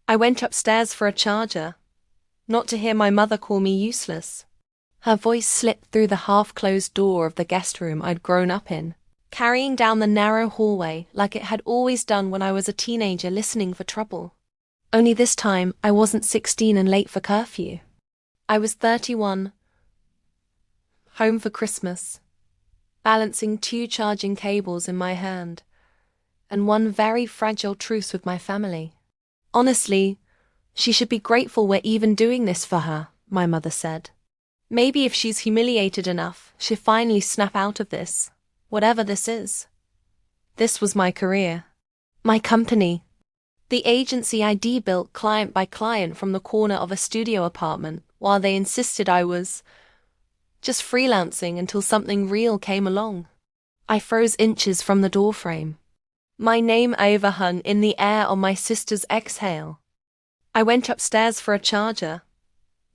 I went upstairs for a charger, not to hear my mother call me useless. Her voice slipped through the half-closed door of the guest room I'd grown up in, carrying down the narrow hallway like it had always done when I was a teenager listening for trouble. Only this time I wasn't 16 and late for curfew. I was 31, home for Christmas, balancing 2 charging cables in my hand, and one very fragile truce with my family. Honestly, she should be grateful we're even doing this for her, my mother said. Maybe if she's humiliated enough, she'll finally snap out of this, whatever this is. This was my career. My company. The agency I built client by client from the corner of a studio apartment while they insisted I was just freelancing until something real came along. I froze inches from the doorframe. My name overhung in the air on my sister's exhale. I went upstairs for a charger,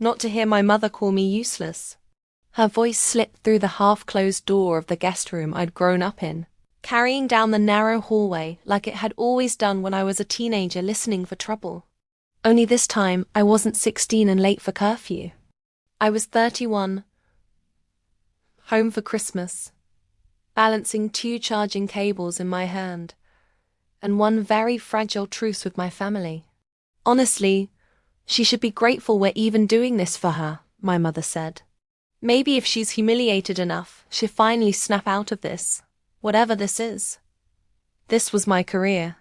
not to hear my mother call me useless. Her voice slipped through the half-closed door of the guest room I'd grown up in, carrying down the narrow hallway like it had always done when I was a teenager listening for trouble. Only this time I wasn't 16 and late for curfew. I was 31, home for Christmas, balancing 2 charging cables in my hand, and one very fragile truce with my family. Honestly, she should be grateful we're even doing this for her, my mother said. Maybe if she's humiliated enough, she'll finally snap out of this, whatever this is. This was my career.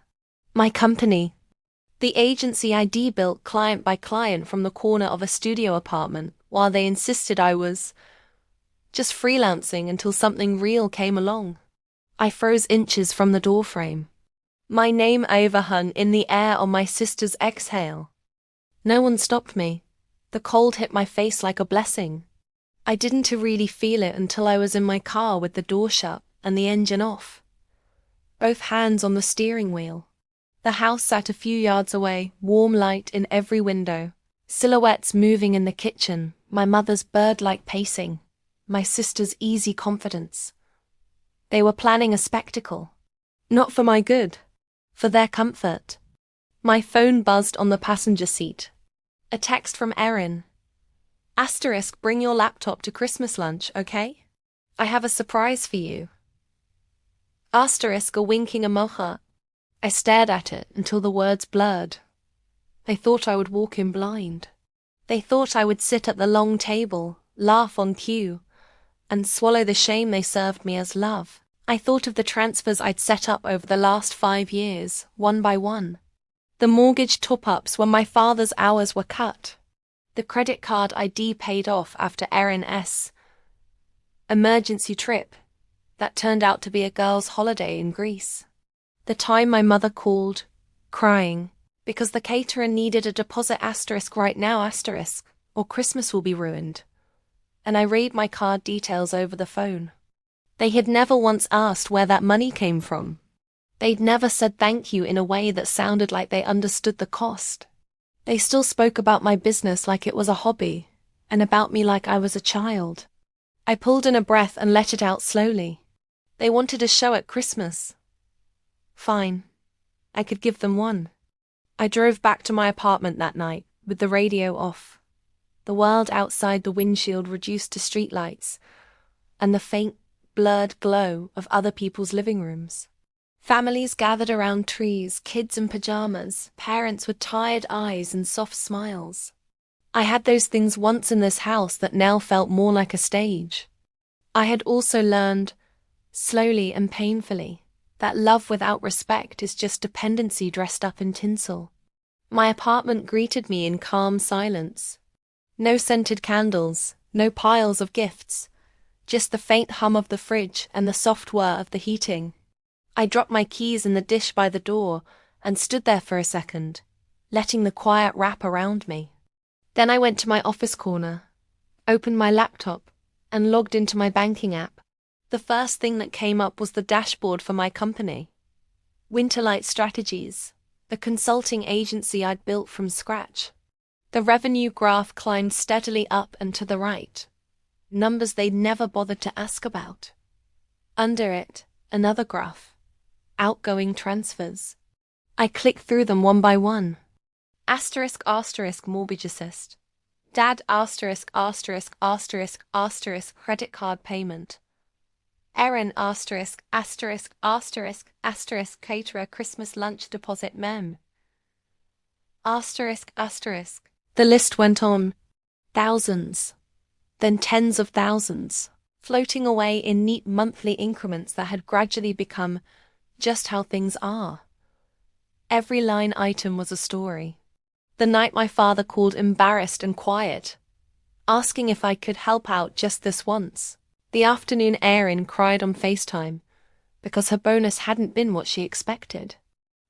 My company. The agency I built client by client from the corner of a studio apartment while they insisted I was just freelancing until something real came along. I froze inches from the doorframe. My name overhung in the air on my sister's exhale. No one stopped me. The cold hit my face like a blessing. I didn't really feel it until I was in my car with the door shut and the engine off, both hands on the steering wheel. The house sat a few yards away, warm light in every window, silhouettes moving in the kitchen, my mother's bird-like pacing, my sister's easy confidence. They were planning a spectacle. Not for my good, for their comfort. My phone buzzed on the passenger seat. A text from Erin. *, bring your laptop to Christmas lunch, okay? I have a surprise for you. *, a winking emoji. I stared at it until the words blurred. They thought I would walk in blind. They thought I would sit at the long table, laugh on cue, and swallow the shame they served me as love. I thought of the transfers I'd set up over the last 5 years, one by one. The mortgage top-ups when my father's hours were cut. The credit card ID paid off after Erin's emergency trip that turned out to be a girl's holiday in Greece. The time my mother called, crying, because the caterer needed a deposit * right now *, or Christmas will be ruined. And I read my card details over the phone. They had never once asked where that money came from. They'd never said thank you in a way that sounded like they understood the cost. They still spoke about my business like it was a hobby, and about me like I was a child. I pulled in a breath and let it out slowly. They wanted a show at Christmas. Fine. I could give them one. I drove back to my apartment that night, with the radio off. The world outside the windshield reduced to streetlights, and the faint, blurred glow of other people's living rooms. Families gathered around trees, kids in pajamas, parents with tired eyes and soft smiles. I had those things once in this house that now felt more like a stage. I had also learned, slowly and painfully, that love without respect is just dependency dressed up in tinsel. My apartment greeted me in calm silence. No scented candles, no piles of gifts, just the faint hum of the fridge and the soft whir of the heating. I dropped my keys in the dish by the door and stood there for a second, letting the quiet wrap around me. Then I went to my office corner, opened my laptop, and logged into my banking app. The first thing that came up was the dashboard for my company. Winterlight Strategies, the consulting agency I'd built from scratch. The revenue graph climbed steadily up and to the right. Numbers they'd never bothered to ask about. Under it, another graph. Outgoing transfers. I clicked through them one by one. Asterisk asterisk mortgage assist. Dad asterisk asterisk asterisk asterisk credit card payment. Erin asterisk asterisk asterisk asterisk caterer Christmas lunch deposit mem. Asterisk asterisk. The list went on. Thousands. Then tens of thousands, floating away in neat monthly increments that had gradually become just how things are. Every line item was a story. The night my father called embarrassed and quiet, asking if I could help out just this once. The afternoon Erin cried on FaceTime because her bonus hadn't been what she expected.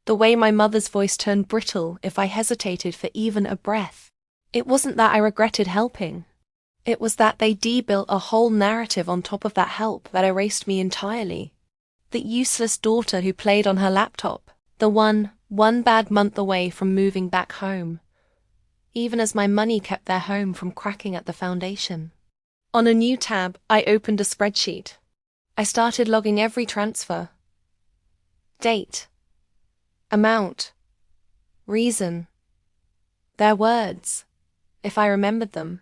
The way my mother's voice turned brittle if I hesitated for even a breath. It wasn't that I regretted helping. It was that they built a whole narrative on top of that help that erased me entirely. The useless daughter who played on her laptop, the one bad month away from moving back home, even as my money kept their home from cracking at the foundation. On a new tab, I opened a spreadsheet. I started logging every transfer. Date. Amount. Reason. Their words, if I remembered them.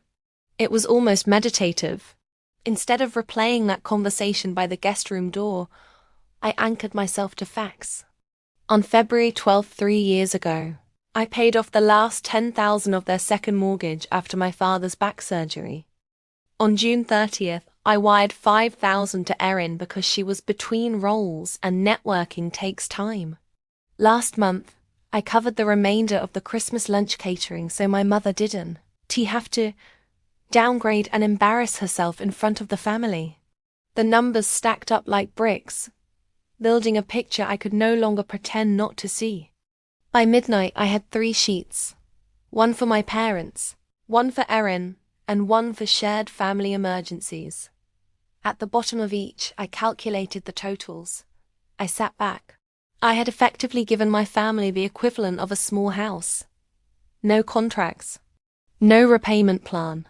It was almost meditative. Instead of replaying that conversation by the guest room door, I anchored myself to facts. On February 12th, 3 years ago, I paid off the last $10,000 of their second mortgage after my father's back surgery. On June 30th, I wired $5,000 to Erin because she was between roles and networking takes time. Last month, I covered the remainder of the Christmas lunch catering so my mother didn't have to downgrade and embarrass herself in front of the family. The numbers stacked up like bricks, building a picture I could no longer pretend not to see. By midnight, I had 3 sheets. One for my parents, one for Erin, and one for shared family emergencies. At the bottom of each, I calculated the totals. I sat back. I had effectively given my family the equivalent of a small house. No contracts. No repayment plan.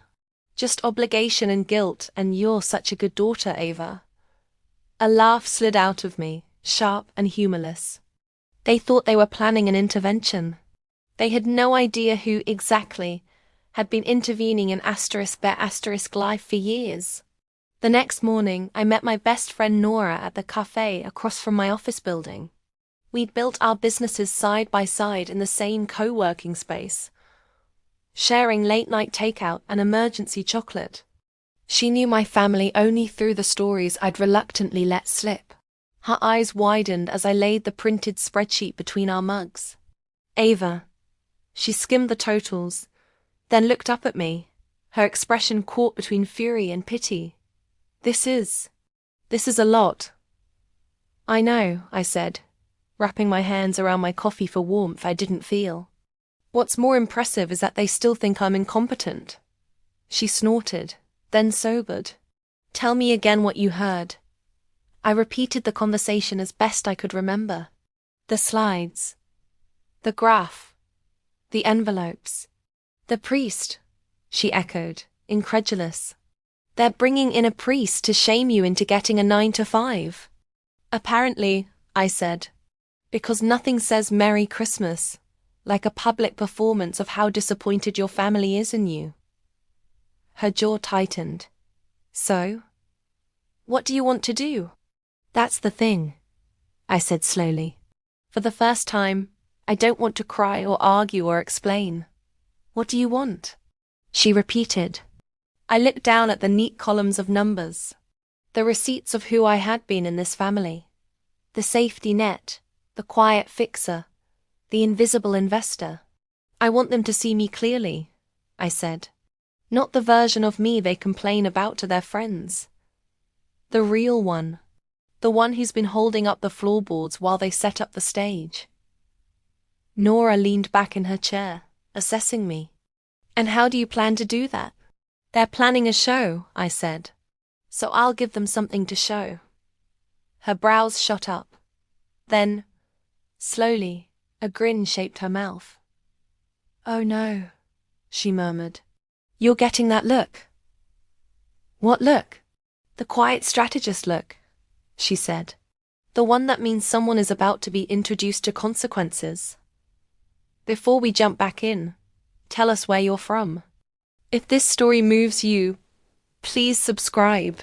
Just obligation and guilt, and "You're such a good daughter, Ava." A laugh slid out of me, sharp and humorless. They thought they were planning an intervention. They had no idea who exactly had been intervening in their life for years. The next morning, I met my best friend Nora at the cafe across from my office building. We'd built our businesses side by side in the same co-working space, sharing late-night takeout and emergency chocolate. She knew my family only through the stories I'd reluctantly let slip. Her eyes widened as I laid the printed spreadsheet between our mugs. "Ava." She skimmed the totals, then looked up at me, her expression caught between fury and pity. This is a lot." "I know," I said, wrapping my hands around my coffee for warmth I didn't feel. "What's more impressive is that they still think I'm incompetent." She snorted, then sobered. "Tell me again what you heard." I repeated the conversation as best I could remember. The slides. The graph. The envelopes. "The priest," she echoed, incredulous. "They're bringing in a priest to shame you into getting a 9 to 5. "Apparently," I said, "because nothing says Merry Christmas like a public performance of how disappointed your family is in you." Her jaw tightened. "So? What do you want to do?" "That's the thing," I said slowly. "For the first time, I don't want to cry or argue or explain." "What do you want?" she repeated. I looked down at the neat columns of numbers, the receipts of who I had been in this family, the safety net, the quiet fixer, the invisible investor. "I want them to see me clearly," I said. "Not the version of me they complain about to their friends. The real one. The one who's been holding up the floorboards while they set up the stage." Nora leaned back in her chair, assessing me. "And how do you plan to do that?" "They're planning a show," I said. "So I'll give them something to show." Her brows shot up. Then, slowly, a grin shaped her mouth. "Oh no," she murmured. "You're getting that look." "What look?" "The quiet strategist look," she said. "The one that means someone is about to be introduced to consequences." Before we jump back in, tell us where you're from. If this story moves you, please subscribe.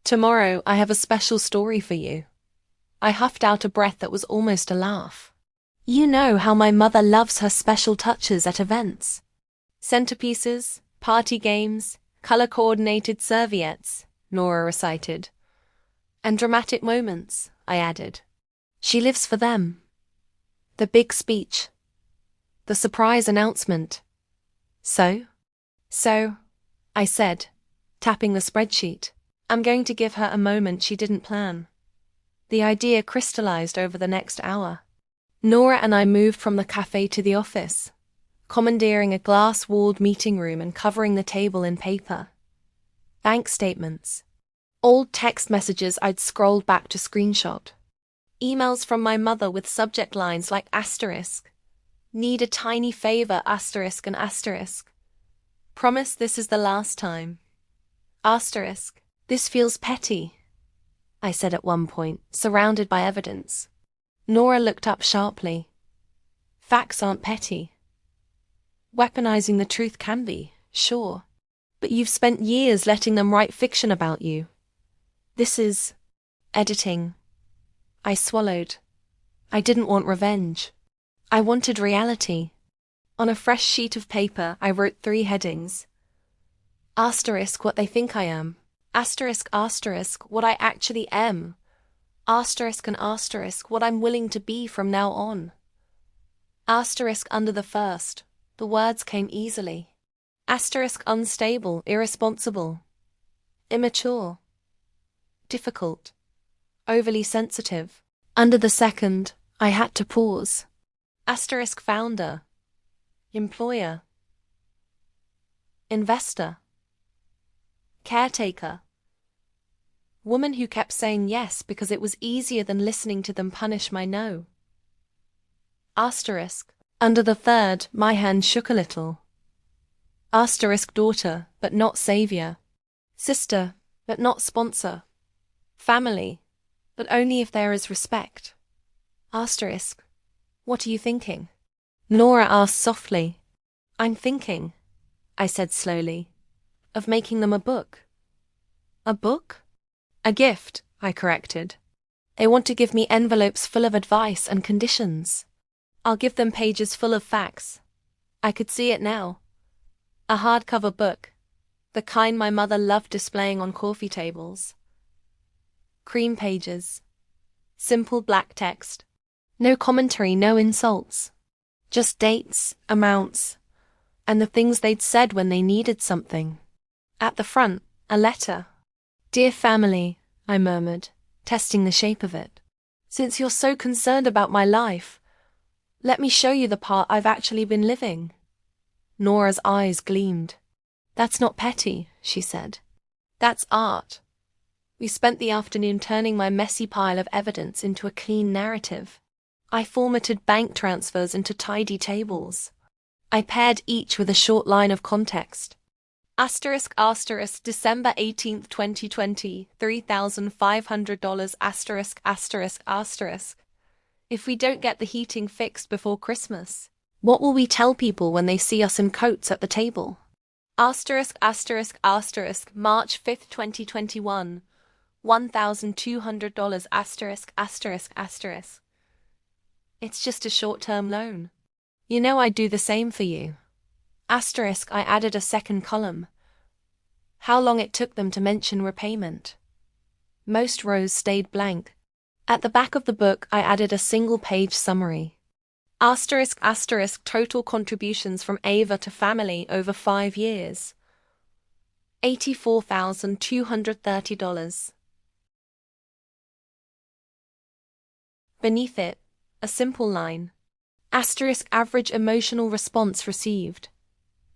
Tomorrow I have a special story for you. I huffed out a breath that was almost a laugh. You know how my mother loves her special touches at events. Centerpieces, party games, color-coordinated serviettes, Nora recited. And dramatic moments, I added. She lives for them. The big speech. The surprise announcement. So, I said, tapping the spreadsheet. I'm going to give her a moment she didn't plan. The idea crystallized over the next hour. Nora and I moved from the cafe to the office, commandeering a glass-walled meeting room and covering the table in paper. Bank statements. Old text messages I'd scrolled back to screenshot. Emails from my mother with subject lines like asterisk. Need a tiny favor, asterisk and asterisk. Promise this is the last time. Asterisk. This feels petty, I said at one point, surrounded by evidence. Nora looked up sharply. Facts aren't petty. Weaponizing the truth can be, sure. But you've spent years letting them write fiction about you. This is editing. I swallowed. I didn't want revenge. I wanted reality. On a fresh sheet of paper, I wrote 3 headings. Asterisk what they think I am. Asterisk what I actually am. Asterisk and asterisk what I'm willing to be from now on. Asterisk under the first. The words came easily. Asterisk unstable, irresponsible. Immature. Difficult. Overly sensitive. Under the second, I had to pause. Asterisk founder. Employer. Investor. Caretaker. Woman who kept saying yes because it was easier than listening to them punish my no. Asterisk. Under the third, my hand shook a little. Asterisk daughter, but not savior. Sister, but not sponsor. Family, but only if there is respect. Asterisk. What are you thinking? Nora asked softly. I'm thinking, I said slowly, of making them a book. A book? A gift, I corrected. They want to give me envelopes full of advice and conditions. I'll give them pages full of facts. I could see it now. A hardcover book, the kind my mother loved displaying on coffee tables. Cream pages. Simple black text. No commentary, no insults. Just dates, amounts, and the things they'd said when they needed something. At the front, a letter. Dear family, I murmured, testing the shape of it. Since you're so concerned about my life, let me show you the part I've actually been living. Nora's eyes gleamed. That's not petty, she said. That's art. We spent the afternoon turning my messy pile of evidence into a clean narrative. I formatted bank transfers into tidy tables. I paired each with a short line of context. Asterisk December 18th, 2020, $3,500 asterisk. If we don't get the heating fixed before Christmas, what will we tell people when they see us in coats at the table? Asterisk March 5th, 2021, $1,200 asterisk. It's just a short-term loan. You know I'd do the same for you. Asterisk, I added a second column. How long it took them to mention repayment. Most rows stayed blank. At the back of the book, I added a single-page summary. Asterisk total contributions from Ava to family over 5 years. $84,230. Beneath it, a simple line. Asterisk average emotional response received.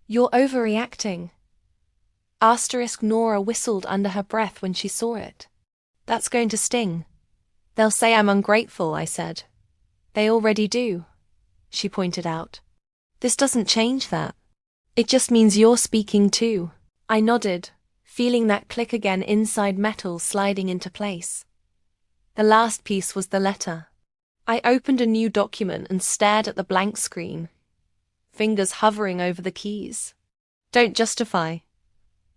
You're overreacting. Asterisk Nora whistled under her breath when she saw it. That's going to sting. They'll say I'm ungrateful, I said. They already do, she pointed out. This doesn't change that. It just means you're speaking too. I nodded, feeling that click again inside metal sliding into place. The last piece was the letter. I opened a new document and stared at the blank screen. fingers hovering over the keys. Don't justify,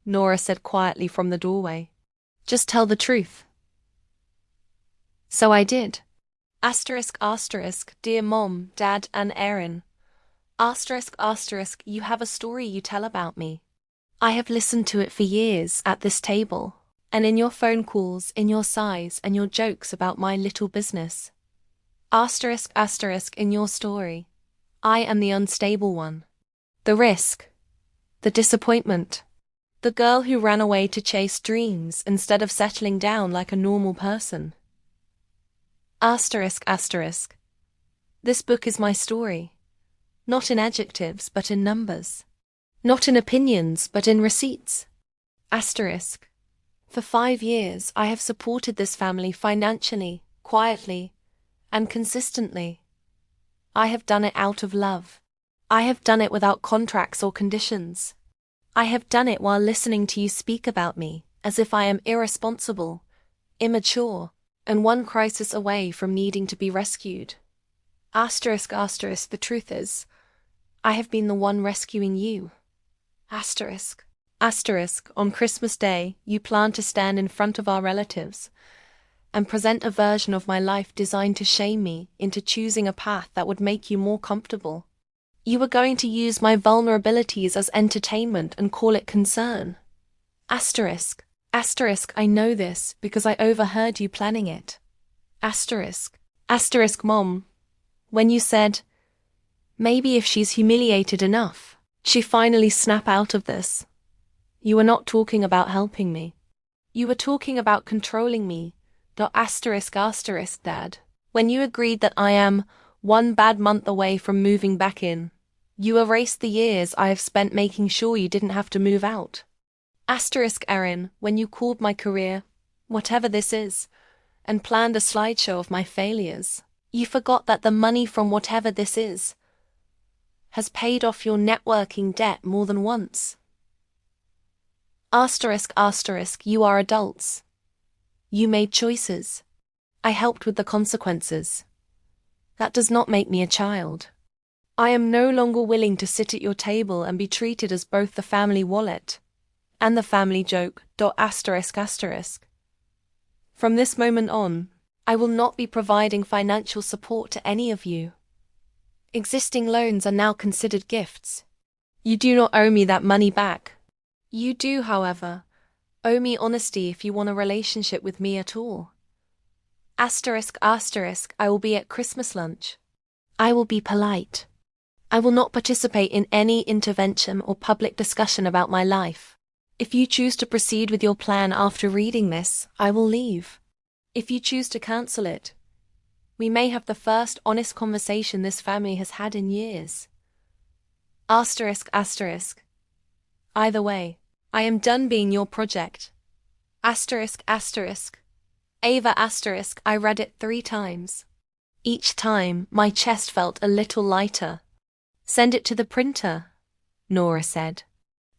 Nora said quietly from the doorway. Just tell the truth. So I did. ***, dear Mom, Dad, and Erin. ***, you have a story you tell about me. I have listened to it for years at this table, and in your phone calls, in your sighs, and your jokes about my little business. ***, in your story, I am the unstable one. The risk. The disappointment. The girl who ran away to chase dreams instead of settling down like a normal person. ***, this book is my story. Not in adjectives, but in numbers. Not in opinions, but in receipts. For 5 years, I have supported this family financially, quietly, and consistently. I have done it out of love. I have done it without contracts or conditions. I have done it while listening to you speak about me, as if I am irresponsible, immature, and one crisis away from needing to be rescued. ***, the truth is, I have been the one rescuing you. On Christmas Day, you planned to stand in front of our relatives and present a version of my life designed to shame me into choosing a path that would make you more comfortable. You were going to use my vulnerabilities as entertainment and call it concern. I know this because I overheard you planning it. Mom, when you said, maybe if she's humiliated enough, she finally snap out of this. You were not talking about helping me. You were talking about controlling me. Dad. When you agreed that I am 1 bad month away from moving back in, you erased the years I have spent making sure you didn't have to move out. Erin, when you called my career, whatever this is, and planned a slideshow of my failures, you forgot that the money from whatever this is has paid off your networking debt more than once. You are adults. You made choices. I helped with the consequences. That does not make me a child. I am no longer willing to sit at your table and be treated as both the family wallet and the family joke. From this moment on, I will not be providing financial support to any of you. Existing loans are now considered gifts. You do not owe me that money back. You do, however, owe me honesty if you want a relationship with me at all. I will be at Christmas lunch. I will be polite. I will not participate in any intervention or public discussion about my life. If you choose to proceed with your plan after reading this, I will leave. If you choose to cancel it, we may have the first honest conversation this family has had in years. Either way, I am done being your project. Ava I read it 3 times. Each time, my chest felt a little lighter. Send it to the printer, Nora said.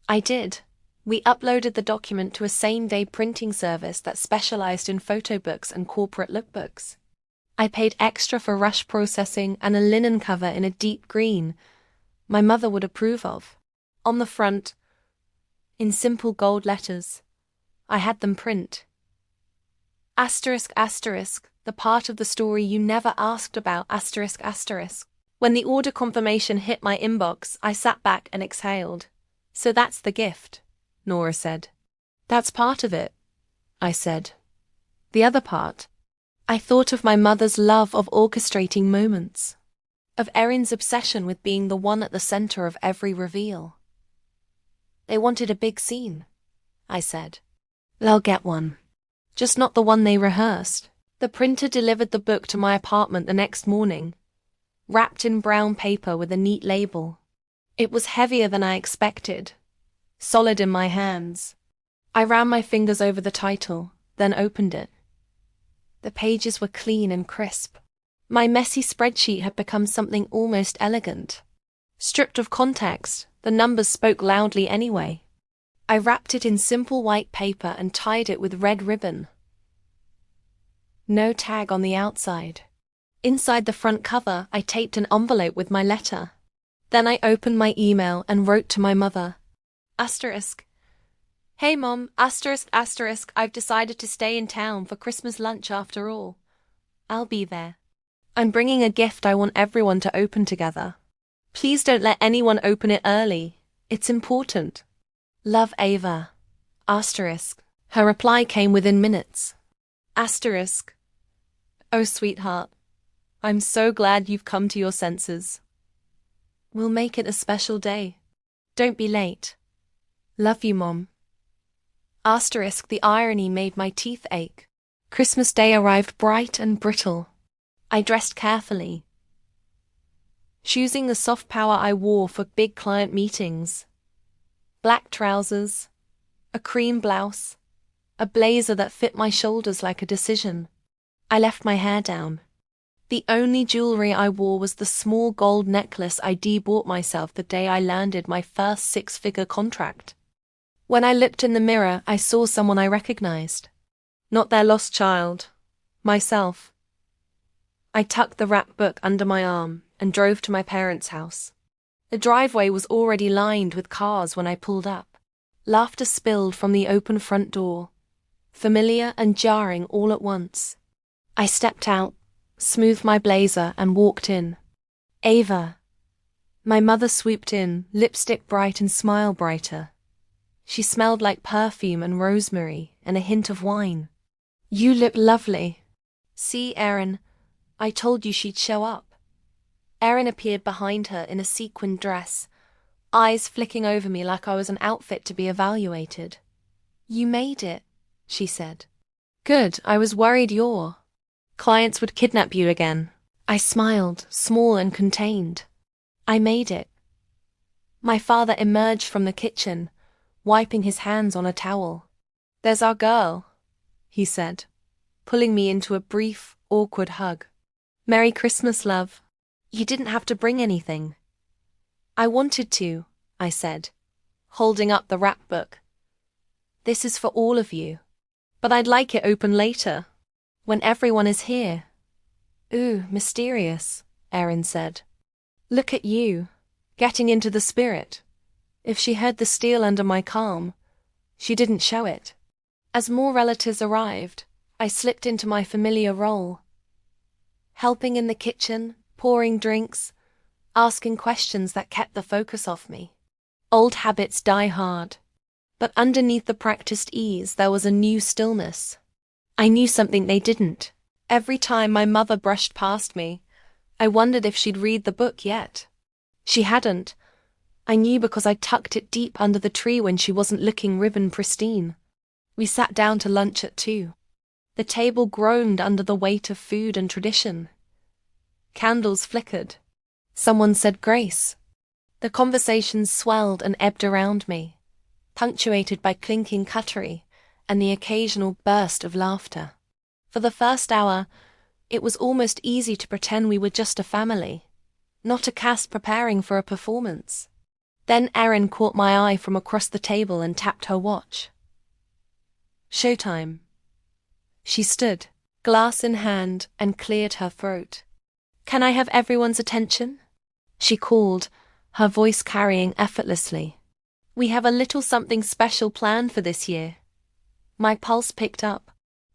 I did. We uploaded the document to a same-day printing service that specialized in photo books and corporate lookbooks. I paid extra for rush processing and a linen cover in a deep green my mother would approve of. On the front, in simple gold letters, I had them print. The part of the story you never asked about, When the order confirmation hit my inbox, I sat back and exhaled. So that's the gift, Nora said. That's part of it, I said. The other part, I thought of my mother's love of orchestrating moments, of Erin's obsession with being the one at the center of every reveal. They wanted a big scene, I said. They'll get one. Just not the one they rehearsed. The printer delivered the book to my apartment the next morning, wrapped in brown paper with a neat label. It was heavier than I expected, solid in my hands. I ran my fingers over the title, then opened it. The pages were clean and crisp. My messy spreadsheet had become something almost elegant. Stripped of context, the numbers spoke loudly anyway. I wrapped it in simple white paper and tied it with red ribbon. No tag on the outside. Inside the front cover, I taped an envelope with my letter. Then I opened my email and wrote to my mother. Asterisk. Hey Mom, asterisk, asterisk, I've decided to stay in town for Christmas lunch after all. I'll be there. I'm bringing a gift I want everyone to open together. Please don't let anyone open it early. It's important. Love, Ava. Asterisk. Her reply came within minutes. Asterisk. Oh, sweetheart. I'm so glad you've come to your senses. We'll make it a special day. Don't be late. Love you, Mom. Asterisk, the irony made my teeth ache. Christmas Day arrived bright and brittle. I dressed carefully, choosing the soft power I wore for big client meetings. Black trousers, a cream blouse, a blazer that fit my shoulders like a decision. I left my hair down. The only jewelry I wore was the small gold necklace I bought myself the day I landed my first six-figure contract. When I looked in the mirror, I saw someone I recognized. Not their lost child, myself. I tucked the rap book under my arm and drove to my parents' house. The driveway was already lined with cars when I pulled up. Laughter spilled from the open front door, familiar and jarring all at once. I stepped out, smoothed my blazer, and walked in. Ava. My mother swooped in, lipstick bright and smile brighter. She smelled like perfume and rosemary and a hint of wine. You look lovely. See, Erin, I told you she'd show up. Erin appeared behind her in a sequined dress, eyes flicking over me like I was an outfit to be evaluated. You made it, she said. Good, I was worried your clients would kidnap you again. I smiled, small and contained. I made it. My father emerged from the kitchen, wiping his hands on a towel. There's our girl, he said, pulling me into a brief, awkward hug. Merry Christmas, love. You didn't have to bring anything. I wanted to, I said, holding up the rap book. This is for all of you. But I'd like it open later, when everyone is here. Ooh, mysterious, Erin said. Look at you, getting into the spirit. If she heard the steel under my calm, she didn't show it. As more relatives arrived, I slipped into my familiar role. Helping in the kitchen, pouring drinks, asking questions that kept the focus off me. Old habits die hard. But underneath the practiced ease, there was a new stillness. I knew something they didn't. Every time my mother brushed past me, I wondered if she'd read the book yet. She hadn't. I knew because I tucked it deep under the tree when she wasn't looking ribbon pristine. We sat down to lunch at 2. The table groaned under the weight of food and tradition. Candles flickered. Someone said grace. The conversations swelled and ebbed around me, punctuated by clinking cutlery and the occasional burst of laughter. For the first hour, it was almost easy to pretend we were just a family, not a cast preparing for a performance. Then Erin caught my eye from across the table and tapped her watch. Showtime. She stood, glass in hand, and cleared her throat. Can I have everyone's attention? She called, her voice carrying effortlessly. We have a little something special planned for this year. My pulse picked up.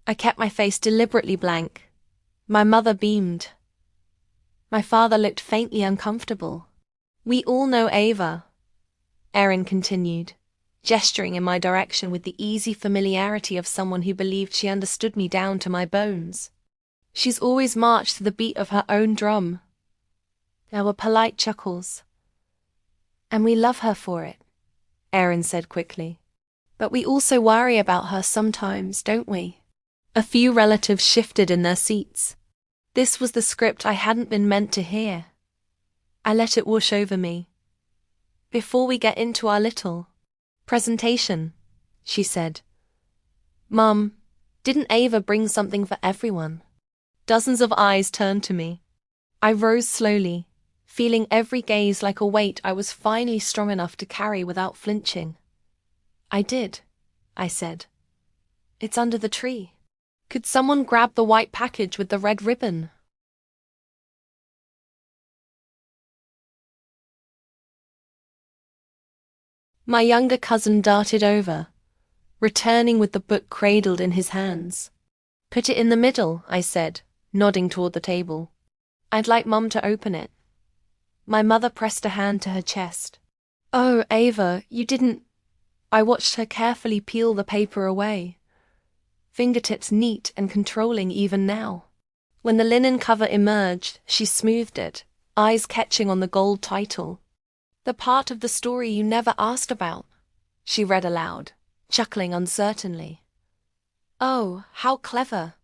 I kept my face deliberately blank. My mother beamed. My father looked faintly uncomfortable. We all know Ava, Erin continued, gesturing in my direction with the easy familiarity of someone who believed she understood me down to my bones. She's always marched to the beat of her own drum. There were polite chuckles. And we love her for it, Erin said quickly. But we also worry about her sometimes, don't we? A few relatives shifted in their seats. This was the script I hadn't been meant to hear. I let it wash over me. Before we get into our little presentation, she said. Mum, didn't Ava bring something for everyone? Dozens of eyes turned to me. I rose slowly, feeling every gaze like a weight I was finally strong enough to carry without flinching. I did, I said. It's under the tree. Could someone grab the white package with the red ribbon? My younger cousin darted over, returning with the book cradled in his hands. Put it in the middle, I said, nodding toward the table. I'd like Mum to open it. My mother pressed a hand to her chest. Oh, Ava, you didn't... I watched her carefully peel the paper away, fingertips neat and controlling even now. When the linen cover emerged, she smoothed it, eyes catching on the gold title. The part of the story you never asked about, she read aloud, chuckling uncertainly. Oh, how clever.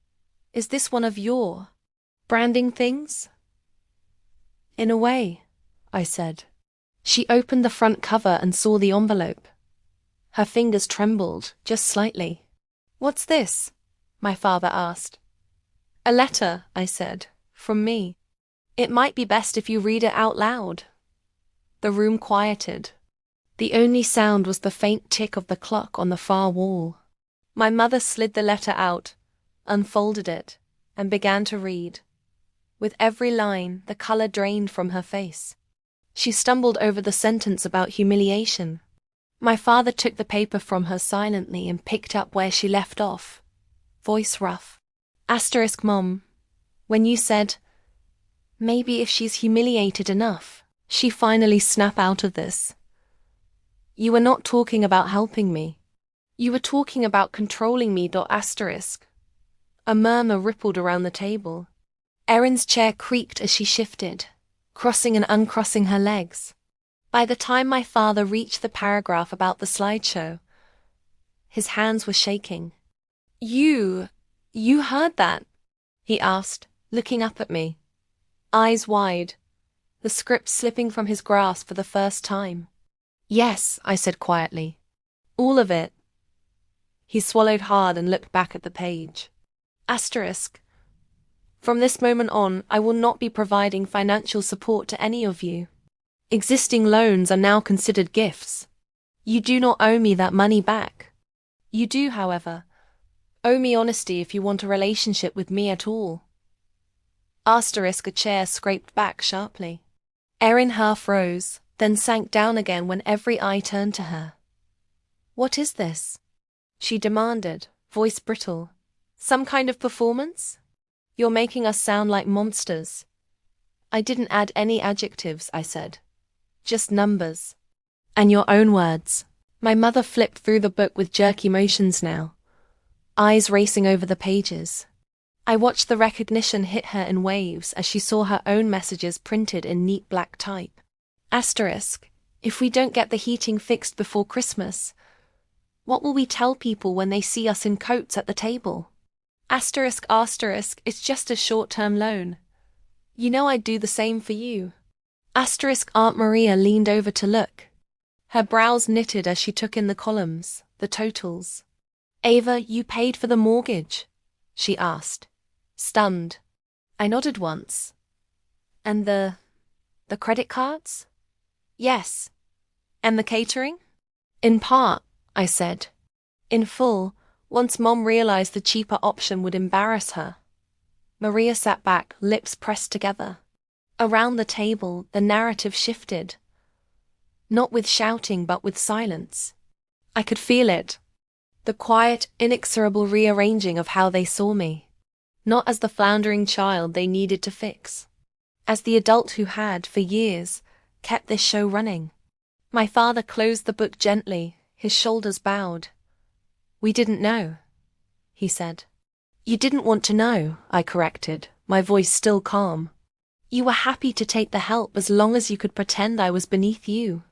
Is this one of your branding things? In a way, I said. She opened the front cover and saw the envelope. Her fingers trembled, just slightly. What's this? My father asked. A letter, I said, from me. It might be best if you read it out loud. The room quieted. The only sound was the faint tick of the clock on the far wall. My mother slid the letter out, unfolded it, and began to read. With every line, the color drained from her face. She stumbled over the sentence about humiliation. My father took the paper from her silently and picked up where she left off. Voice rough. Asterisk, Mom. When you said, maybe if she's humiliated enough, she finally snap out of this. You were not talking about helping me. You were talking about controlling me. Asterisk. A murmur rippled around the table. Erin's chair creaked as she shifted, crossing and uncrossing her legs. By the time my father reached the paragraph about the slideshow, his hands were shaking. You heard that? He asked, looking up at me. Eyes wide, the script slipping from his grasp for the first time. Yes, I said quietly. All of it. He swallowed hard and looked back at the page. Asterisk. From this moment on, I will not be providing financial support to any of you. Existing loans are now considered gifts. You do not owe me that money back. You do, however, owe me honesty if you want a relationship with me at all. Asterisk. A chair scraped back sharply. Erin half rose, then sank down again when every eye turned to her. What is this? She demanded, voice brittle. Some kind of performance? You're making us sound like monsters. I didn't add any adjectives, I said. Just numbers. And your own words. My mother flipped through the book with jerky motions now, eyes racing over the pages. I watched the recognition hit her in waves as she saw her own messages printed in neat black type. Asterisk. If we don't get the heating fixed before Christmas, what will we tell people when they see us in coats at the table? Asterisk. It's just a short-term loan. You know I'd do the same for you. Asterisk. Aunt Maria leaned over to look. Her brows knitted as she took in the columns, the totals. Ava, you paid for the mortgage? She asked, stunned. I nodded once. And the credit cards? Yes. And the catering? In part, I said. In full, once Mom realized the cheaper option would embarrass her. Maria sat back, lips pressed together. Around the table, the narrative shifted. Not with shouting, but with silence. I could feel it. The quiet, inexorable rearranging of how they saw me. Not as the floundering child they needed to fix. As the adult who had, for years, kept this show running. My father closed the book gently, his shoulders bowed. We didn't know, he said. You didn't want to know, I corrected, my voice still calm. You were happy to take the help as long as you could pretend I was beneath you.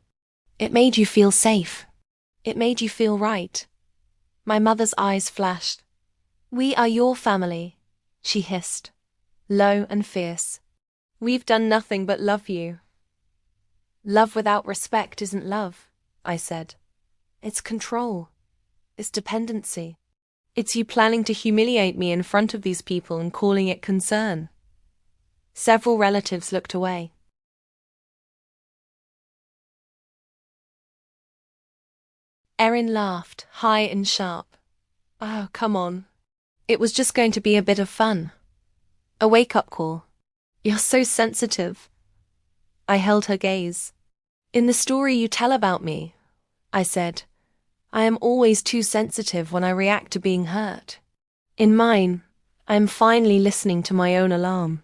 It made you feel safe. It made you feel right. My mother's eyes flashed. We are your family, she hissed, low and fierce. We've done nothing but love you. Love without respect isn't love, I said. It's control. It's dependency. It's you planning to humiliate me in front of these people and calling it concern. Several relatives looked away. Erin laughed, high and sharp. Oh, come on. It was just going to be a bit of fun. A wake-up call. You're so sensitive. I held her gaze. In the story you tell about me, I said. I am always too sensitive when I react to being hurt. In mine, I am finally listening to my own alarm.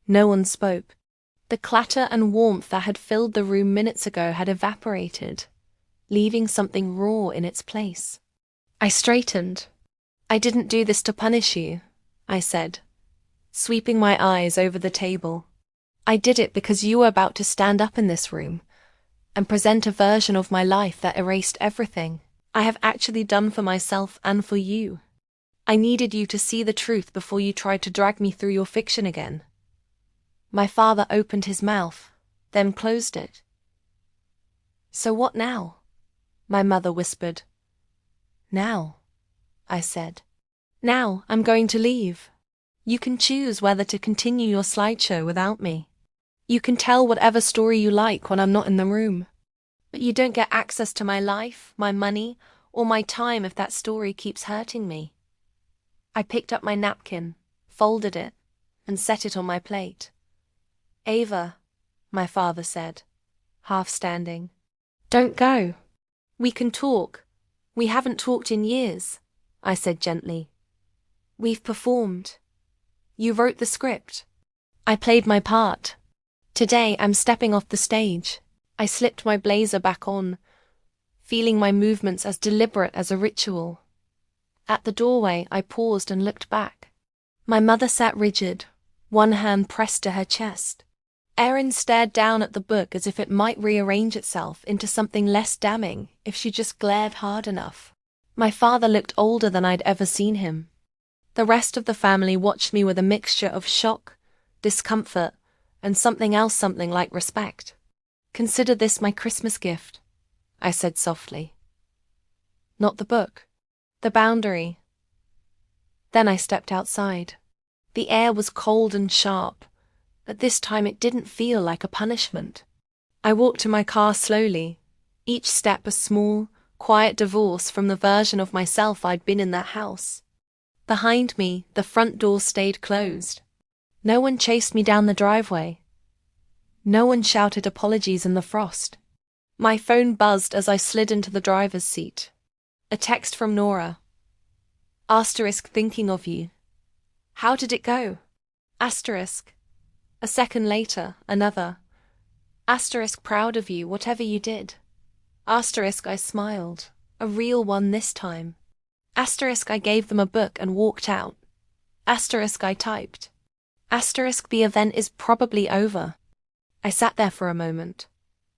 No one spoke. The clatter and warmth that had filled the room minutes ago had evaporated, leaving something raw in its place. I straightened. I didn't do this to punish you, I said, sweeping my eyes over the table. I did it because you were about to stand up in this room and present a version of my life that erased everything I have actually done for myself and for you. I needed you to see the truth before you tried to drag me through your fiction again. My father opened his mouth, then closed it. So what now? My mother whispered. Now, I said. Now I'm going to leave. You can choose whether to continue your slideshow without me. You can tell whatever story you like when I'm not in the room. But you don't get access to my life, my money, or my time if that story keeps hurting me. I picked up my napkin, folded it, and set it on my plate. Ava, my father said, half standing. Don't go. We can talk. We haven't talked in years, I said gently. We've performed. You wrote the script. I played my part. Today I'm stepping off the stage. I slipped my blazer back on, feeling my movements as deliberate as a ritual. At the doorway, I paused and looked back. My mother sat rigid, one hand pressed to her chest. Erin stared down at the book as if it might rearrange itself into something less damning if she just glared hard enough. My father looked older than I'd ever seen him. The rest of the family watched me with a mixture of shock, discomfort, and something like respect. Consider this my Christmas gift, I said softly. Not the book. The boundary. Then I stepped outside. The air was cold and sharp, but this time it didn't feel like a punishment. I walked to my car slowly, each step a small, quiet divorce from the version of myself I'd been in that house. Behind me, the front door stayed closed. No one chased me down the driveway. No one shouted apologies in the frost. My phone buzzed as I slid into the driver's seat. A text from Nora. Asterisk thinking of you. How did it go? Asterisk. A second later, another. Asterisk proud of you, whatever you did. Asterisk I smiled. A real one this time. Asterisk I gave them a book and walked out. Asterisk I typed. Asterisk the event is probably over. I sat there for a moment,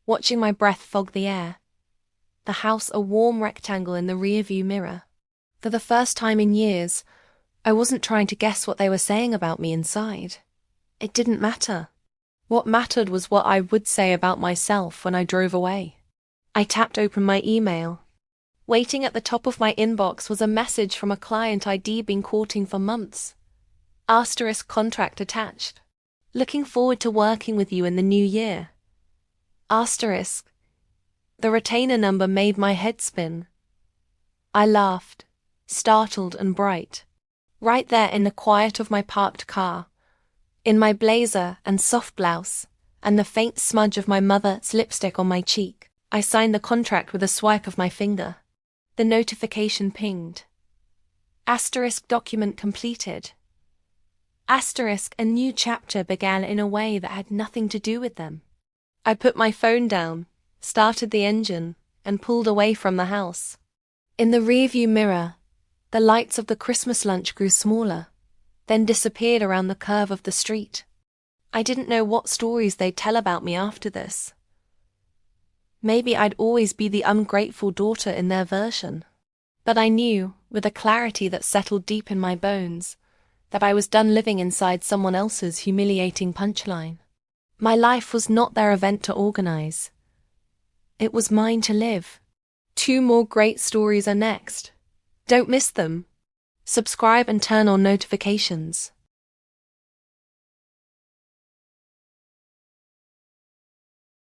watching my breath fog the air. The house a warm rectangle in the rearview mirror. For the first time in years, I wasn't trying to guess what they were saying about me inside. It didn't matter. What mattered was what I would say about myself when I drove away. I tapped open my email. Waiting at the top of my inbox was a message from a client I'd been courting for months. Asterisk contract attached. Looking forward to working with you in the new year. Asterisk. The retainer number made my head spin. I laughed, startled and bright. Right there in the quiet of my parked car, in my blazer and soft blouse, and the faint smudge of my mother's lipstick on my cheek, I signed the contract with a swipe of my finger. The notification pinged. Asterisk document completed. Asterisk a new chapter began in a way that had nothing to do with them. I put my phone down, started the engine, and pulled away from the house. In the rearview mirror, the lights of the Christmas lunch grew smaller, then disappeared around the curve of the street. I didn't know what stories they'd tell about me after this. Maybe I'd always be the ungrateful daughter in their version. But I knew, with a clarity that settled deep in my bones, that I was done living inside someone else's humiliating punchline. My life was not their event to organize. It was mine to live. 2 more great stories are next. Don't miss them. Subscribe and turn on notifications.